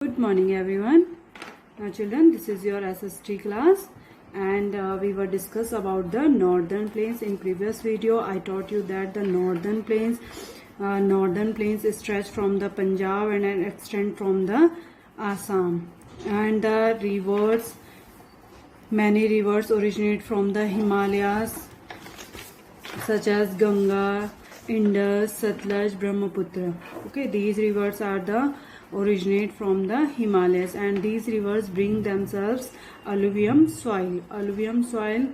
Good morning everyone. Now children, this is your SST class and we were discuss about the northern plains. In previous video I taught you that the northern plains stretch from the Punjab and extend from the Assam, and the rivers, many rivers originate from the Himalayas such as Ganga, Indus, Satluj, Brahmaputra. Okay, these rivers are the originate from the Himalayas, and these rivers bring themselves alluvium soil. Alluvium soil,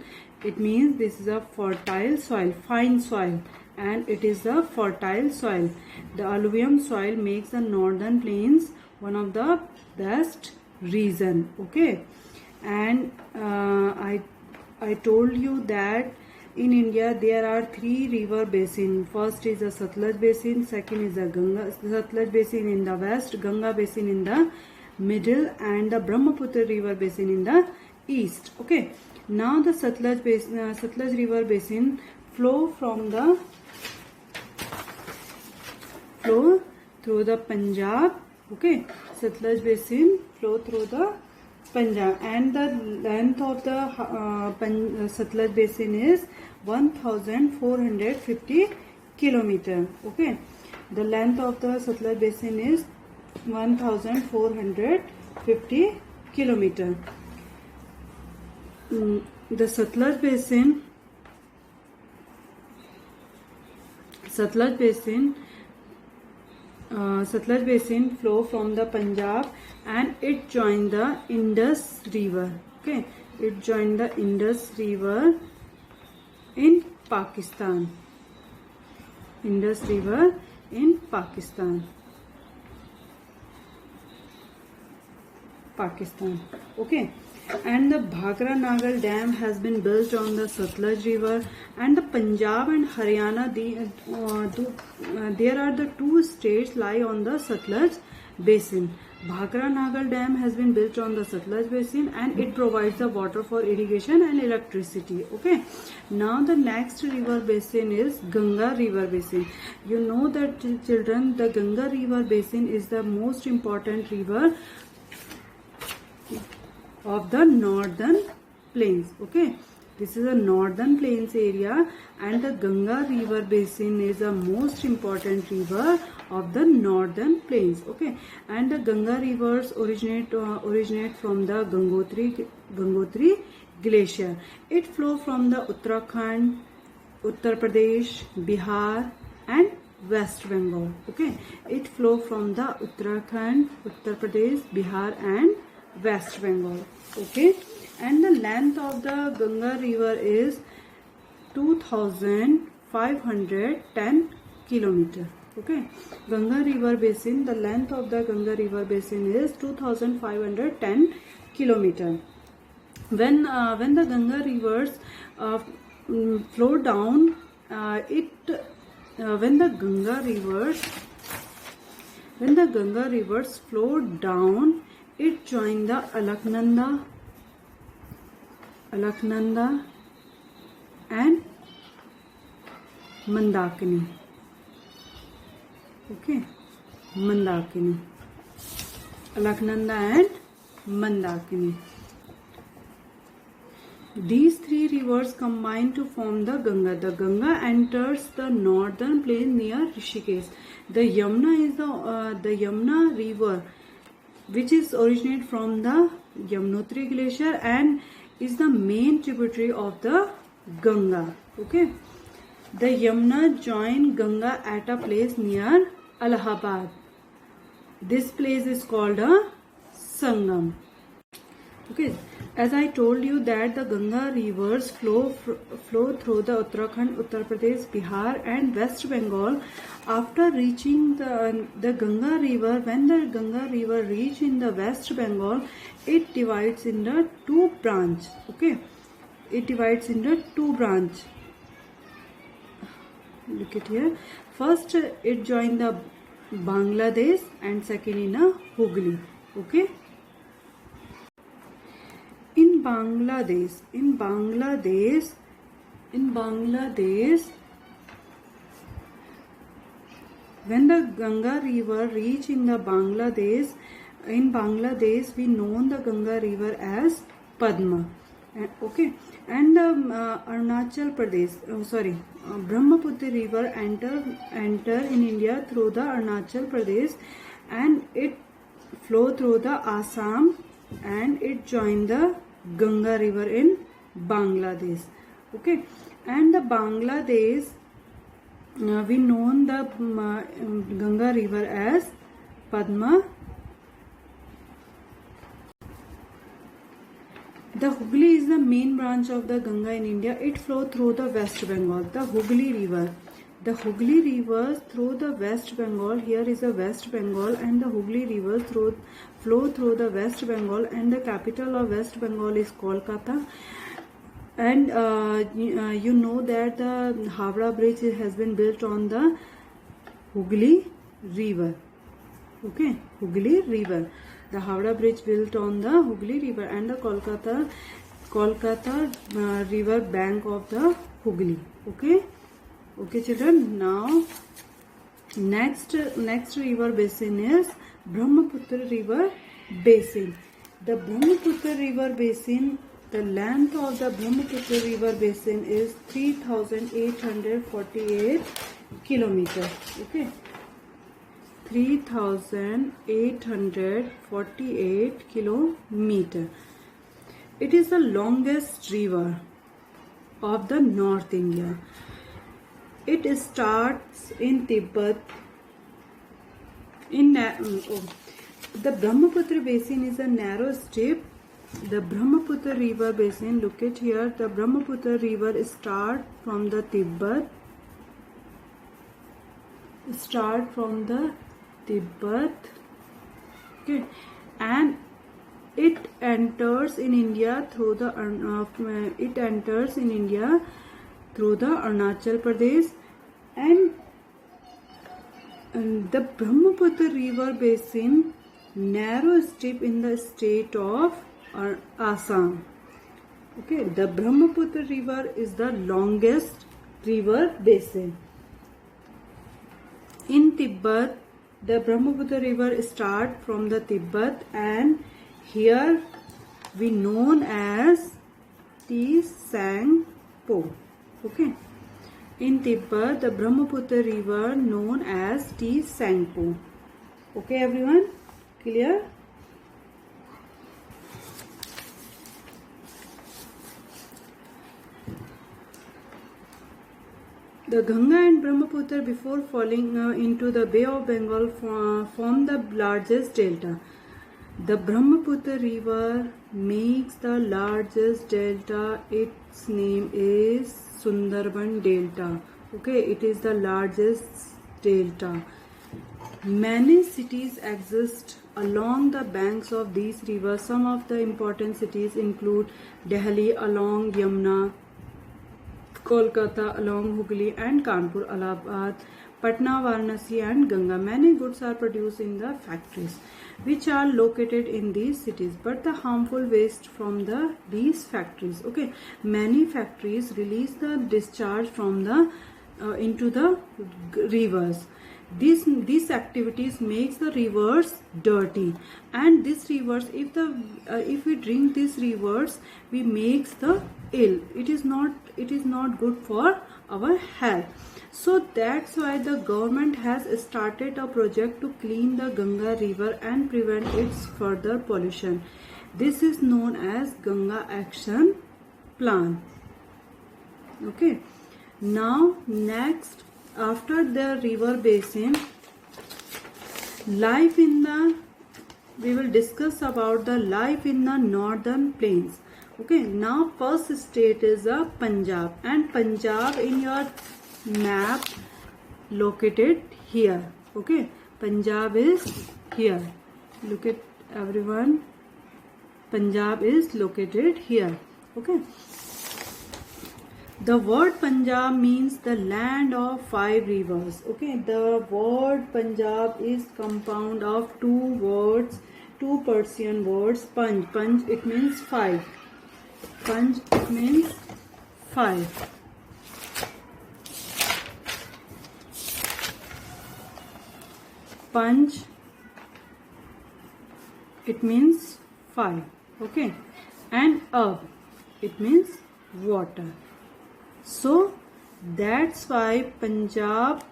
it means this is a fertile soil, fine soil, and it is a fertile soil. The alluvium soil makes the northern plains one of the best region. Okay, and I told you that in India there are three river basins. First is the Satluj basin, second is the Satluj basin in the west, Ganga basin in the middle, and the Brahmaputra river basin in the east. Okay, now the Satluj river basin flow through the Punjab. Okay, Satluj basin flow through the Punjab, and the length of the Satluj basin is 1450 kilometer. Okay, the length of the Satluj basin is 1450 kilometer. The Satluj basin flow from the Punjab, and it join the Indus river. Okay, it join the Indus river in Pakistan. Indus river in Pakistan. Okay, and the Bhakra Nagal Dam has been built on the Satluj river, and the Punjab and Haryana, there are the two states lie on the Satluj basin. Bhakra Nagal Dam has been built on the Satluj basin, and it provides the water for irrigation and electricity. Okay, now the next river basin is Ganga river basin. You know that children, the Ganga river basin is the most important river of the northern plains. Okay, this is a northern plains area, and the Ganga river basin is the most important river of the northern plains. Okay, and the Ganga rivers originate from the Gangotri glacier. It flows from the Uttarakhand, Uttar Pradesh, Bihar, and West Bengal. Okay, it flows from the Uttarakhand, Uttar Pradesh, Bihar, and West Bengal. Okay, and the length of the Ganga river is 2510 kilometer. Okay, Ganga river basin, the length of the Ganga river basin is 2510 kilometer. When the Ganga rivers flow down, when the Ganga rivers flow down, it joins the Alaknanda and Mandakini. Okay, Mandakini, Alaknanda and Mandakini. These three rivers combine to form the Ganga. The Ganga enters the northern plain near Rishikesh. The Yamuna is the Yamuna river, which is originate from the Yamunotri glacier and is the main tributary of the Ganga. Okay, the Yamuna join Ganga at a place near Allahabad. This place is called a Sangam. Okay, as I told you that the Ganga rivers flow through the Uttarakhand, Uttar Pradesh, Bihar, and West Bengal. After reaching the Ganga river, when the Ganga river reach in the West Bengal, it divides into two branch. Okay, it divides into two branch. Look at here. First, it joined the Bangladesh, and second in a Hooghly. Okay. In Bangladesh, when the Ganga river reach in the Bangladesh, in Bangladesh we know the Ganga river as Padma. Okay, and Arunachal Pradesh, Brahmaputra river enter in India through the Arunachal Pradesh, and it flow through the Assam, and it join the Ganga river in Bangladesh. Okay, and the Bangladesh we know the Ganga river as Padma. The Hooghly is the main branch of the Ganga in India. It flows through the West Bengal. The Hooghly River. The Hooghly River through the West Bengal. Here is the West Bengal, and the Hooghly River flow through the West Bengal, and the capital of West Bengal is Kolkata. And you know that the Howrah Bridge has been built on the Hooghly River. Okay, Hooghly River. The Howrah Bridge built on the Hooghly River, and the Kolkata river bank of the Hooghly. Okay, okay children. Now next river basin is Brahmaputra river basin. The Brahmaputra river basin, the length of the Brahmaputra river basin is 3,848 kilometers. Okay, 3,848 kilometers. It is the longest river of the North India. It starts in Tibet. The Brahmaputra basin is a narrow strip. The Brahmaputra river basin, look at here, the Brahmaputra river start from the Tibet. Okay, and it enters in India through the Arunachal Pradesh, and the Brahmaputra river basin narrow strip in the state of Assam. Okay, the Brahmaputra river is the longest river basin. In Tibet, the Brahmaputra river start from the Tibet, and here we known as Tsangpo. Okay, in Tibet, the Brahmaputra river known as Tsangpo. Okay, everyone, clear? The Ganga and Brahmaputra, before falling into the Bay of Bengal, form the largest delta. The Brahmaputra river makes the largest delta. Its name is Sundarban Delta. Okay, it is the largest delta. Many cities exist along the banks of these rivers. Some of the important cities include Delhi along Yamuna, Kolkata along Hooghly, and Kanpur, Allahabad, Patna, Varanasi, and Ganga. Many goods are produced in the factories which are located in these cities, but the harmful waste from these factories. Okay, many factories release the discharge from the into the rivers. These activities makes the rivers dirty, and these rivers, if we drink these rivers, we makes the ill. It is not good for our health. So that's why the government has started a project to clean the Ganga river and prevent its further pollution. This is known as Ganga Action Plan. Okay, now next, after the river basin, we will discuss about the life in the northern plains. Okay, now first state is Punjab, and Punjab in your map located here. Okay, Punjab is here. Look at everyone, Punjab is located here. Okay, the word Punjab means the land of 5 rivers. Okay, the word Punjab is compound of 2 words, 2 Persian words. Panj, it means 5. Panj, it means 5. Panj it means 5. Okay, and ab, it means water. So that's why Punjab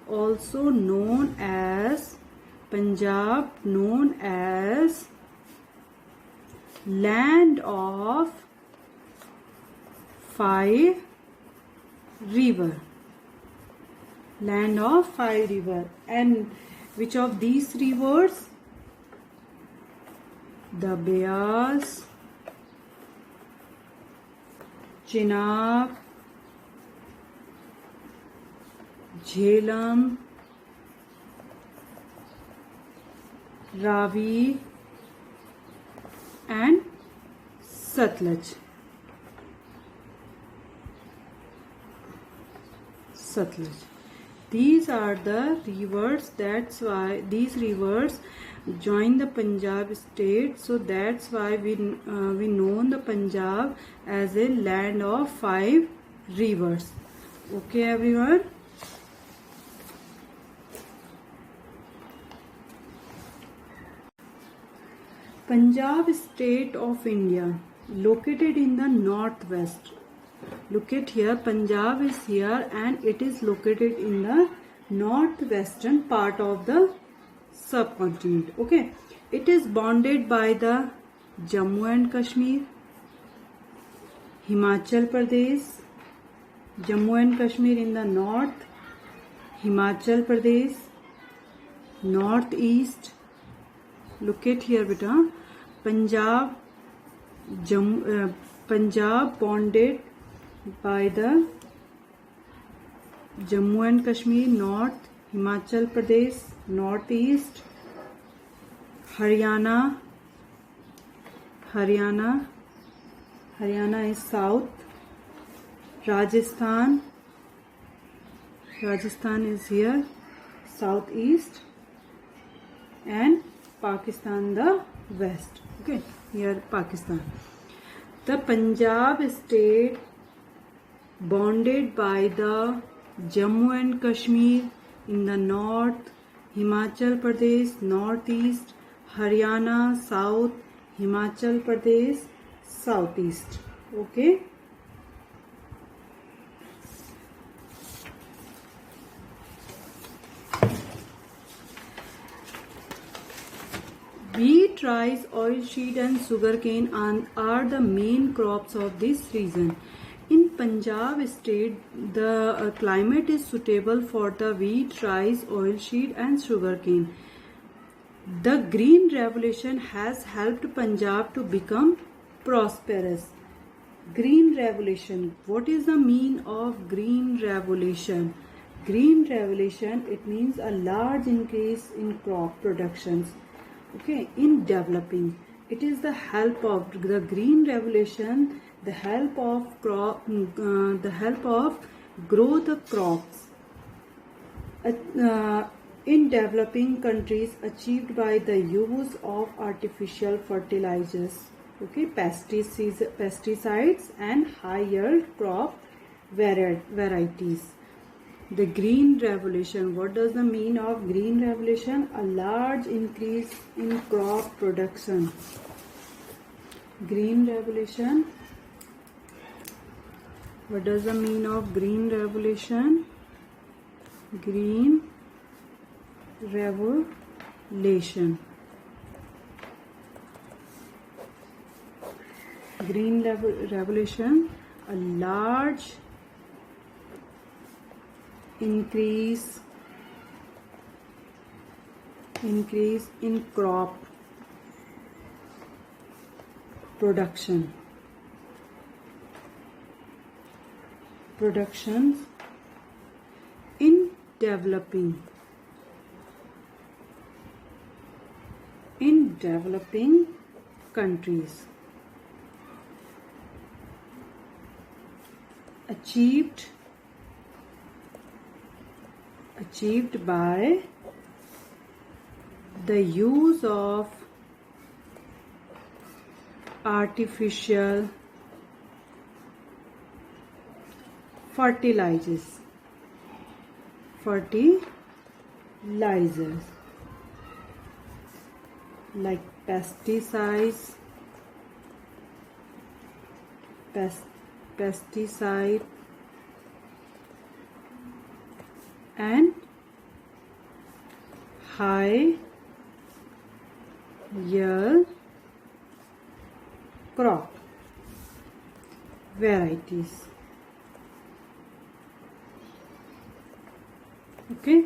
known as land of 5 river. Land of 5 river. And which of these rivers? The Beas, Chenab, Jhelum, Ravi and Satluj. These are the rivers. That's why these rivers join the Punjab state. So that's why we know the Punjab as a land of 5 rivers. Okay, everyone. Punjab state of India, located in the northwest. Look at here, Punjab is here and it is located in the northwestern part of the subcontinent. Okay, it is bounded by the Jammu and Kashmir, Himachal Pradesh, Jammu and Kashmir in the north, Himachal Pradesh, northeast. Look at here, beta. Punjab bounded by the Jammu and Kashmir north, Himachal Pradesh northeast, Haryana is south, Rajasthan is here southeast, and Pakistan the west. Okay, here Pakistan. The Punjab state bounded by the Jammu and Kashmir in the north, Himachal Pradesh northeast, Haryana south, Himachal Pradesh southeast. Okay. Wheat, rice, oilseed and sugarcane are the main crops of this region. In Punjab state, the climate is suitable for the wheat, rice, oilseed and sugarcane. The Green Revolution has helped Punjab to become prosperous. Green Revolution. What is the mean of Green Revolution? Green Revolution, it means a large increase in crop productions. Okay, in developing, it is the help of the Green Revolution, the help of grow the crops in developing countries, achieved by the use of artificial fertilizers, okay, pesticides and high yield crop varieties. The Green Revolution. What does the mean of Green Revolution? A large increase in crop production. Green Revolution. What does the mean of Green Revolution? Green Revolution. Green Revolution. A large increase in crop productions in developing countries, achieved by the use of artificial fertilizers like pesticides, pesticide and high yield crop varieties. Okay,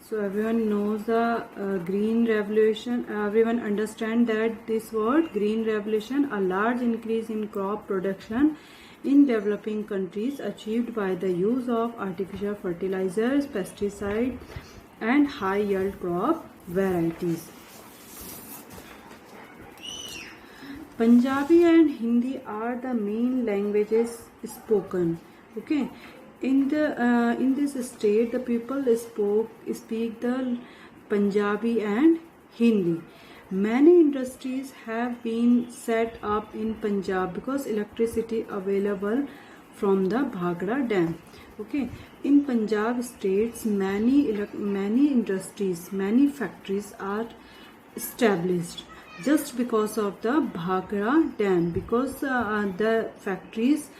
so everyone knows the green revolution. Everyone understand that this word green revolution, a large increase in crop production in developing countries achieved by the use of artificial fertilizers, pesticides and high yield crop varieties. Punjabi and Hindi are the main languages spoken. Okay, in this state, the people speak the Punjabi and Hindi. Many industries have been set up in Punjab because electricity available from the Bhangra Dam. Okay, in Punjab states, many industries, many factories are established just because of the Bhangra Dam, because the factories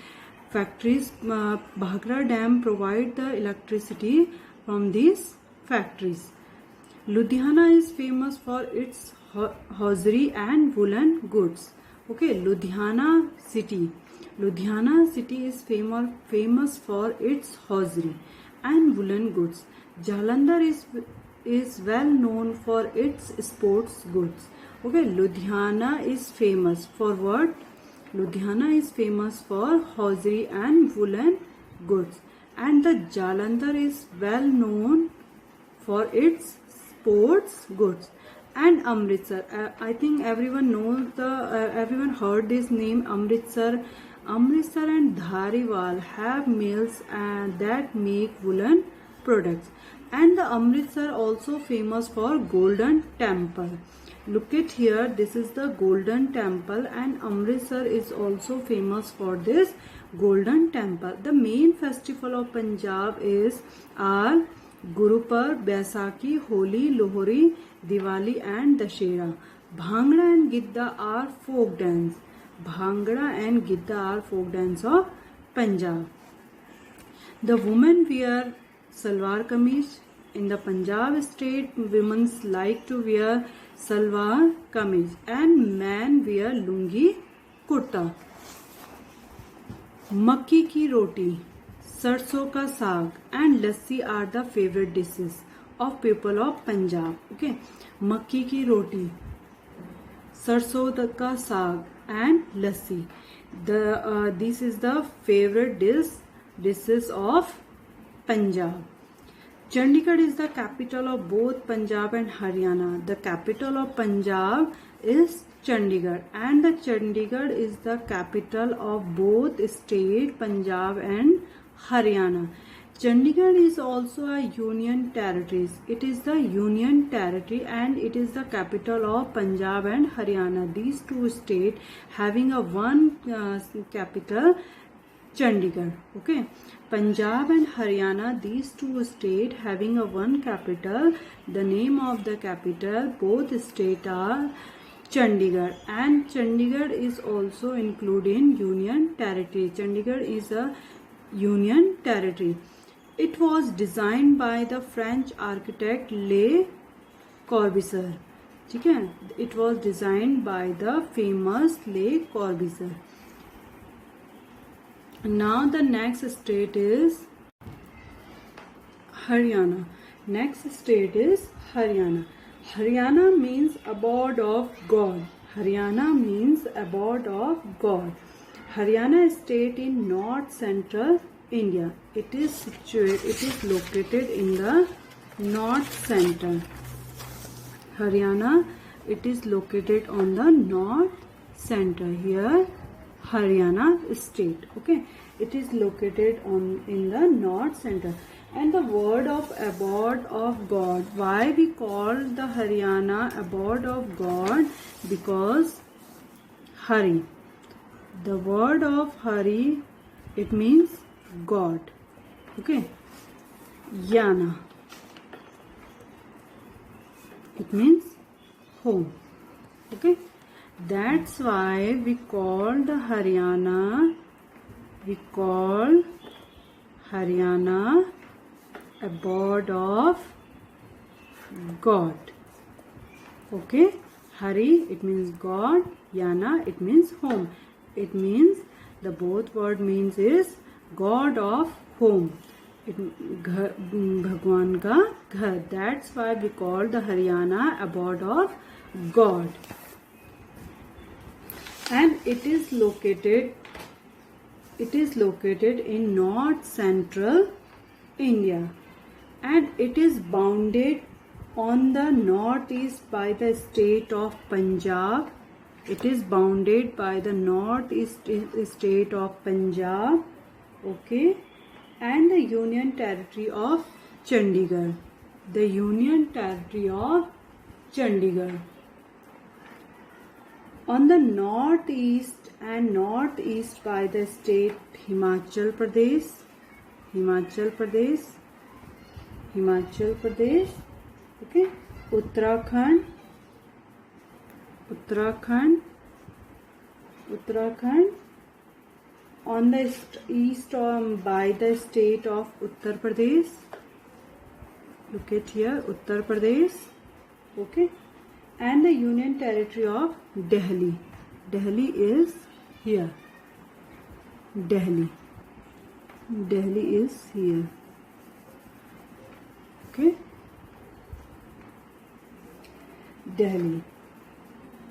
Bhangra Dam provide the electricity from these factories. Ludhiana is famous for its hosiery and woolen goods. Okay, Ludhiana city is famous for its hosiery and woolen goods. Jalandhar is well known for its sports goods. Okay, Ludhiana is famous for what? Ludhiana is famous for hosiery and woolen goods, and the Jalandhar is well known for its sports goods. And Amritsar, I think everyone knows everyone heard this name, Amritsar. Amritsar and Dhariwal have mills that make woolen products, and the Amritsar also famous for Golden Temple. Look at here, this is the Golden Temple, and Amritsar is also famous for this Golden Temple. The main festival of Punjab are Gurupurb, Baisakhi, Holi, Lohri, Diwali and Dashera. Bhangra and Gidda are folk dance. Bhangra and Gidda are folk dance of Punjab. The women wear salwar kameez. In the Punjab state, women like to wear salwar kameez and men wear lungi kurta. Makki ki roti, sarson ka saag and lassi are the favorite dishes of people of Punjab. Okay, makki ki roti, sarson ka saag and lassi. This is the favorite dishes of Punjab. Chandigarh is the capital of both Punjab and Haryana. The capital of Punjab is Chandigarh, and the Chandigarh is the capital of both state Punjab and Haryana. Chandigarh is also a union territory. It is the union territory and it is the capital of Punjab and Haryana. These two states having a one capital, Chandigarh. Okay, Punjab and Haryana, these two states having a one capital. The name of the capital, both states are Chandigarh, and Chandigarh is also included in union territory. Chandigarh is a union territory. It was designed by the French architect Le Corbusier. Okay, it was designed by the famous Le Corbusier. Now the next state is Haryana. Next state is Haryana. Haryana means abode of God. Haryana means abode of God. Haryana state in north central India. It is located in the north center. Haryana, it is located on the north center. Here Haryana state. Okay, it is located in the north center. And the word of abode of God. Why we call the Haryana abode of God? Because Hari. The word of Hari, it means God. Okay. Yana, it means home. Okay, that's why we call Haryana abode of God. Okay, Hari it means God, Yana it means home. It means the both word means is God of home. भगवान का घर. That's why we call the Haryana abode of God. And it is located in north central India, and it is bounded on the northeast by the state of Punjab. It is bounded by the northeast state of Punjab, okay, and the Union Territory of Chandigarh. The Union Territory of Chandigarh. On the northeast and northeast by the state Himachal Pradesh, okay, Uttarakhand, on the east by the state of Uttar Pradesh. Look at here, Uttar Pradesh, okay, and the Union Territory of Delhi. Delhi is here. Delhi is here. Okay, Delhi,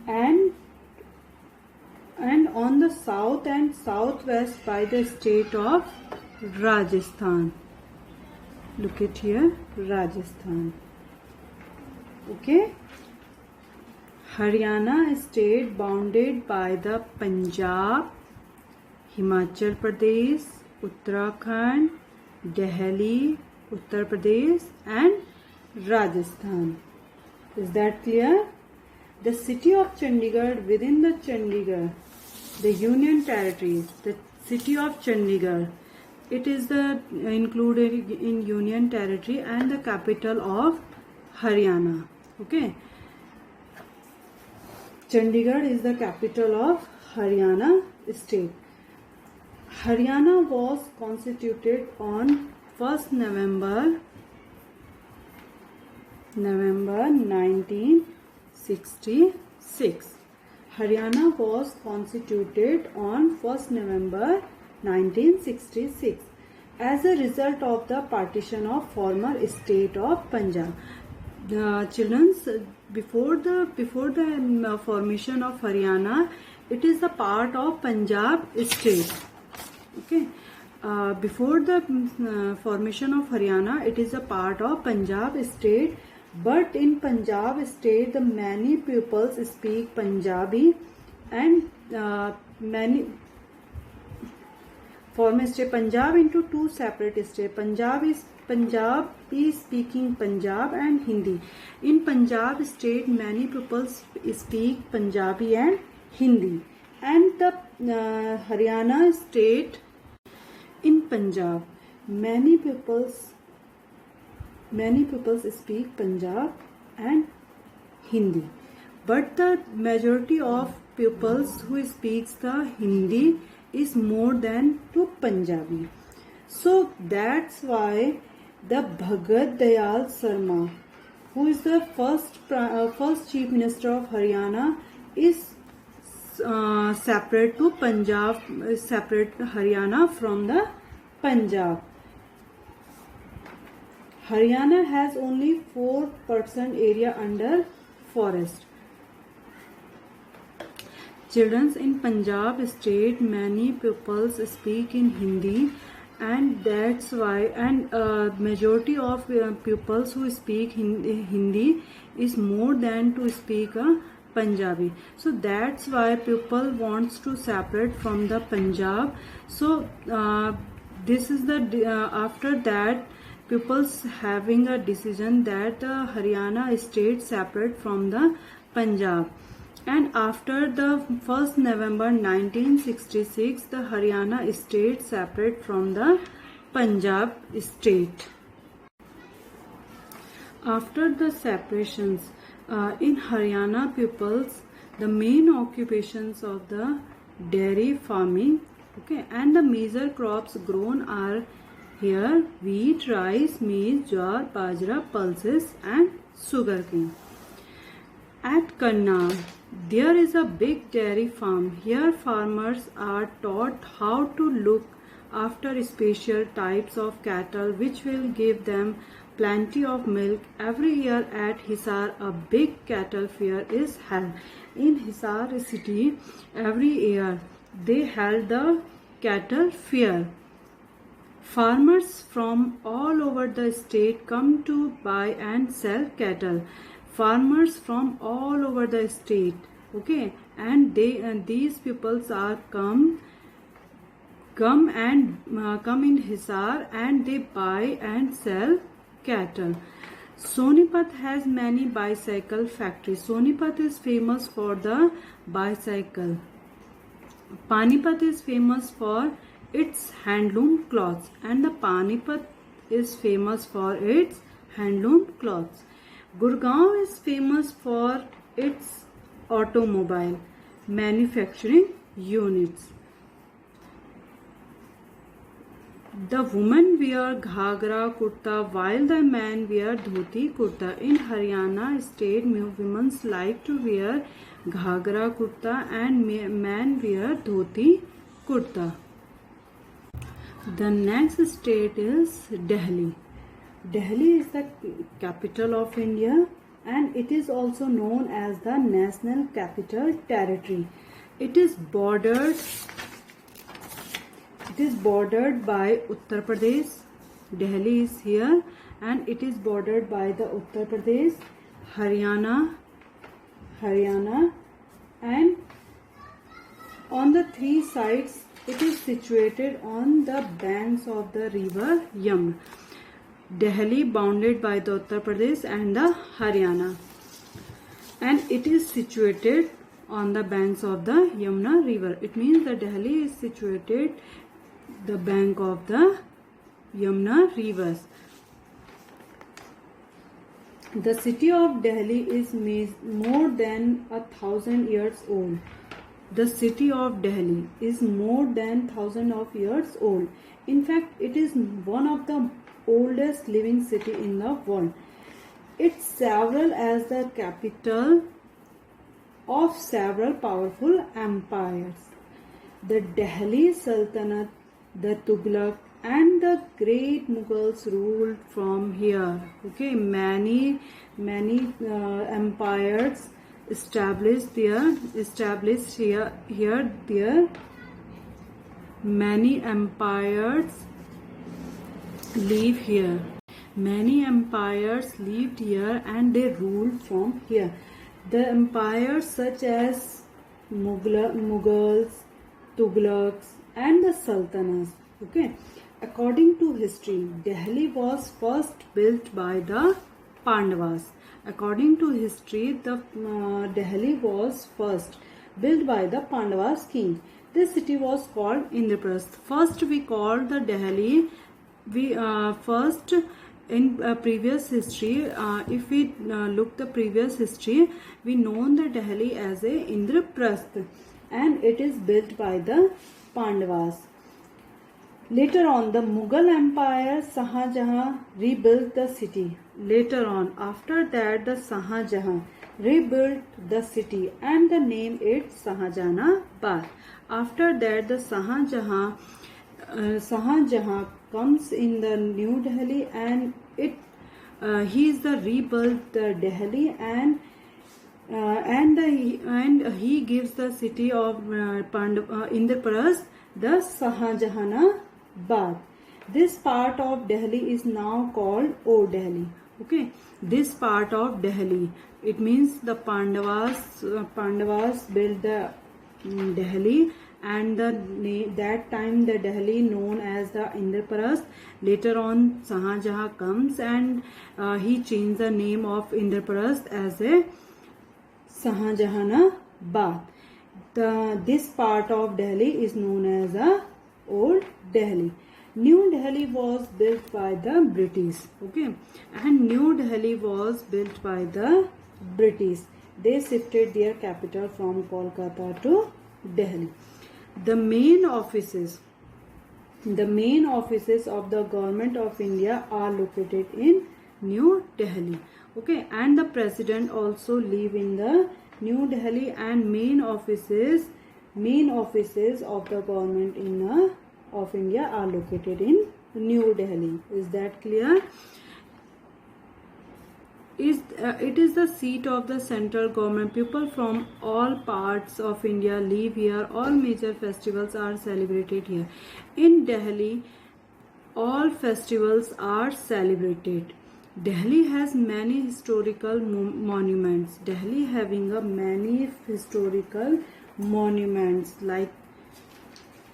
and on the south and southwest by the state of Rajasthan. Look at here, Rajasthan. Okay, Haryana state bounded by the Punjab, Himachal Pradesh, Uttarakhand, Delhi, Uttar Pradesh and Rajasthan. Is that clear? The city of Chandigarh, within the Chandigarh, the Union Territories, the city of Chandigarh, it is the included in Union Territory and the capital of Haryana. Okay, Chandigarh is the capital of Haryana state. Haryana was constituted on 1st November 1966. Haryana was constituted on 1st November 1966 as a result of the partition of former state of Punjab. Children's, before the formation of Haryana, it is a part of Punjab state. Okay, before the formation of Haryana, it is a part of Punjab state. But in Punjab state, the many pupils speak Punjabi, and many form state Punjab into two separate states. Punjab is speaking Punjab and Hindi. In Punjab state, many pupils speak Punjabi and Hindi, and the Haryana state in Punjab, many pupils speak Punjab and Hindi, but the majority of pupils who speaks the Hindi is more than to Punjabi. So that's why the Bhagat Dayal Sharma, who is the first chief minister of Haryana, is separate to Punjab, separate Haryana from the Punjab. Haryana has only 4% area under forest. Children, in Punjab state, many pupils speak in Hindi, and that's why, and majority of pupils who speak Hindi is more than to speak Punjabi. So that's why people wants to separate from the Punjab. So this is the after that pupils having a decision that Haryana state separate from the Punjab. And after the 1st November 1966, the Haryana state separate from the Punjab state. After the separations, in Haryana, pupils The main occupations of the dairy farming, okay, and the major crops grown are here wheat, rice, maize, jowar, bajra, pulses and sugarcane. At Karnal, there is a big dairy farm. Here farmers are taught how to look after special types of cattle which will give them plenty of milk. Every year at Hisar, a big cattle fair is held. In Hisar city, every year they held the cattle fair. Farmers from all over the state come to buy and sell cattle. Farmers from all over the state, okay, and these peoples are come in Hisar and they buy and sell cattle. Sonipat has many bicycle factories. Sonipat is famous for the bicycle. Panipat is famous for its handloom cloths, and the Panipat is famous for its handloom cloths. Gurgaon is famous for its automobile manufacturing units. The women wear ghagra kurta while the men wear dhoti kurta. In Haryana state, women like to wear ghagra kurta and men wear dhoti kurta. The next state is Delhi. Delhi is the capital of India and it is also known as the National Capital Territory. It is bordered by Uttar Pradesh. Delhi is here and it is bordered by the Uttar Pradesh, Haryana, and on the three sides it is situated on the banks of the river Yamuna. Delhi bounded by the Uttar Pradesh and the Haryana, and it is situated on the banks of the Yamuna river. It means that Delhi is situated the bank of the Yamuna rivers. The city of Delhi is more than 1,000 years old. The city of Delhi is more than 1,000 of years old. In fact, it is one of the oldest living city in the world. It served as the capital of several powerful empires. The Delhi Sultanate, the Tughlaq and the great Mughals ruled from here. Okay, many empires established here. Many empires live here. Many empires lived here and they ruled from here. The empires such as Mughals, Tughlaqs and the Sultanates. Okay, according to history, Delhi was first built by the Pandavas. According to history, the Delhi was first built by the Pandavas king. This city was called Indraprasth. First, we called the Delhi. First in previous history, if we look the previous history, we know the Delhi as a Indraprasth, and it is built by the Pandavas. Later on, the Mughal Empire, Shah Jahan rebuilt the city. Later on, after that, the Shah Jahan rebuilt the city and the name it Shahjahanabad. After that, the Shah Jahan comes in the New Delhi and he is the rebuilt the Delhi and he gives the city of Indraprasth the Shahjahanabad. This part of Delhi is now called Old Delhi. Okay, this part of Delhi, it means the Pandavas built the Delhi, and that time the Delhi known as the Indraprasth. Later on, Shah Jahan comes and he changed the name of Indraprasth as a Shahjahanabad. This part of Delhi is known as a Old Delhi. New Delhi was built by the British. Okay, and New Delhi was built by the British. they shifted their capital from Kolkata to Delhi. The main offices of the government of India are located in New Delhi. Okay, and the president also live in the New Delhi, and main offices of the government of India are located in New Delhi. Is that clear? It is the seat of the central government. People from all parts of India live here. All major festivals are celebrated here. In Delhi, all festivals are celebrated. Delhi has many historical monuments. Delhi having many historical monuments like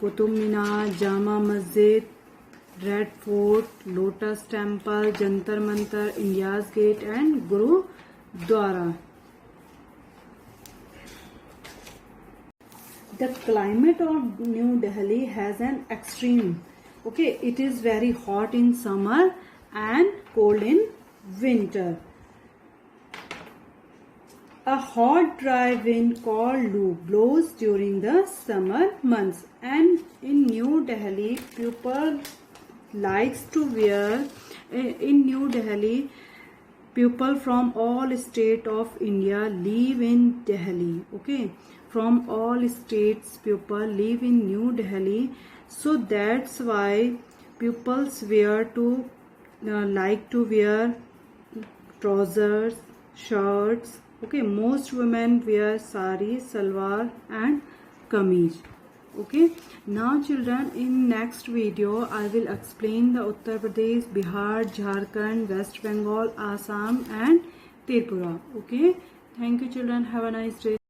Qutub Minar, Jama Masjid, Red Fort, Lotus Temple, Jantar Mantar, India's Gate and Gurudwara. The climate of New Delhi has an extreme. Okay, it is very hot in summer and cold in winter. A hot dry wind called Loo blows during the summer months, and in New Delhi people from all states of India live in Delhi. Okay, from all states people live in New Delhi, so that's why people like to wear trousers, shirts. Okay, most women wear sari, salwar and kameez. Okay, now children, in next video I will explain the Uttar Pradesh, Bihar, Jharkhand, West Bengal, Assam and Tripura. Okay, thank you children, have a nice day.